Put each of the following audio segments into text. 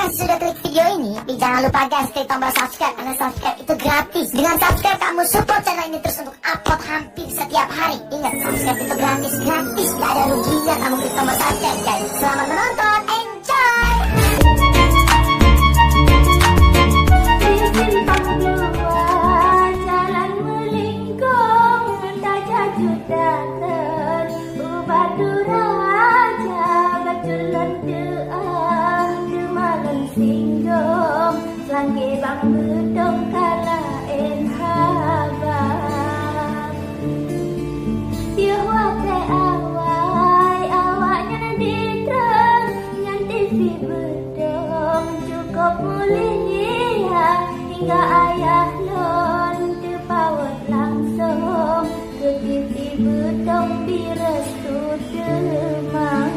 kasih sudah klik video ini. Tapi jangan lupa guys, klik tombol subscribe, karena subscribe itu gratis. Dengan subscribe kamu support channel ini terus untuk upload hampir setiap hari. Ingat, subscribe itu gratis, gak ada ruginya kamu klik tombol subscribe guys. Selamat menonton, enjoy. Langge bang bedong kala en habang dia wate awaknya nanti terang ngan TV bedong cukup mulia hingga ayah lon terpawat langsung ke TV bedong birestu demangan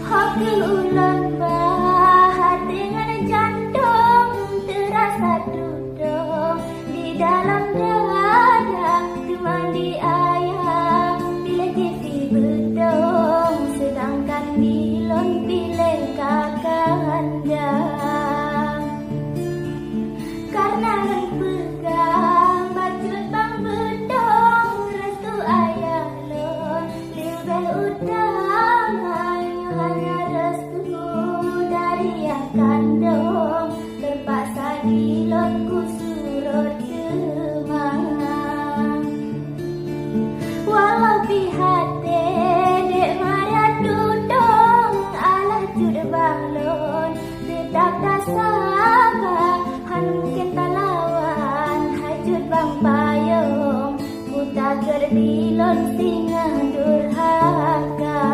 hoki ulang dalam dada cuma di ayah bila TV bedong sedangkan dilon pilih kakanda karena pegang bacut bang bedong restu ayah lon libel utang hanya restu dari yang kandung terpaksa dilon kusurut walau pihak dek marah dudung alah jude balon tetap tak sabar han mungkin tak lawan hajut bang payung ku tak gerdilon singa durhaka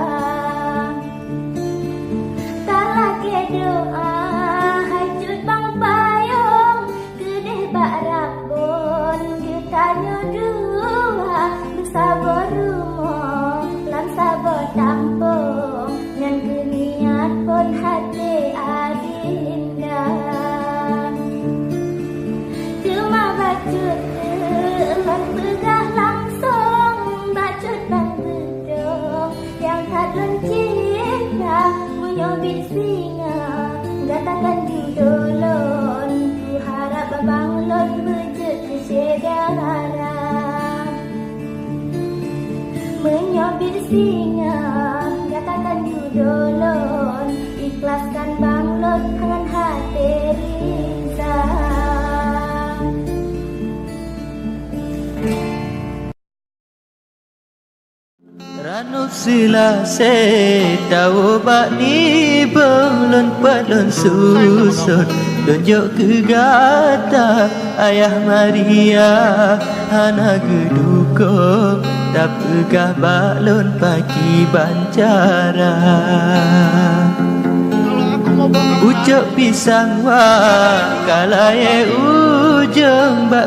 tak lagi doa hajut bang payung gede bak rabon ditanya dua sabar rumah lan sabar tampung yang keniat pun hati adinda cuma bacut lan begah langsung bacut bang bedong yang kadon cinta menyobit singa gatakan judolon ku harap babang lon bejut kesedara menyobit singa katakan judolon ikhlaskan banglot dengan hati rinsa Ranup sila se tahu bak ni belon padon susun tunjuk ke gata ayah Maria hana gedukong tak pegah balon pagi bancara ucap pisang wa kalaye ujung bak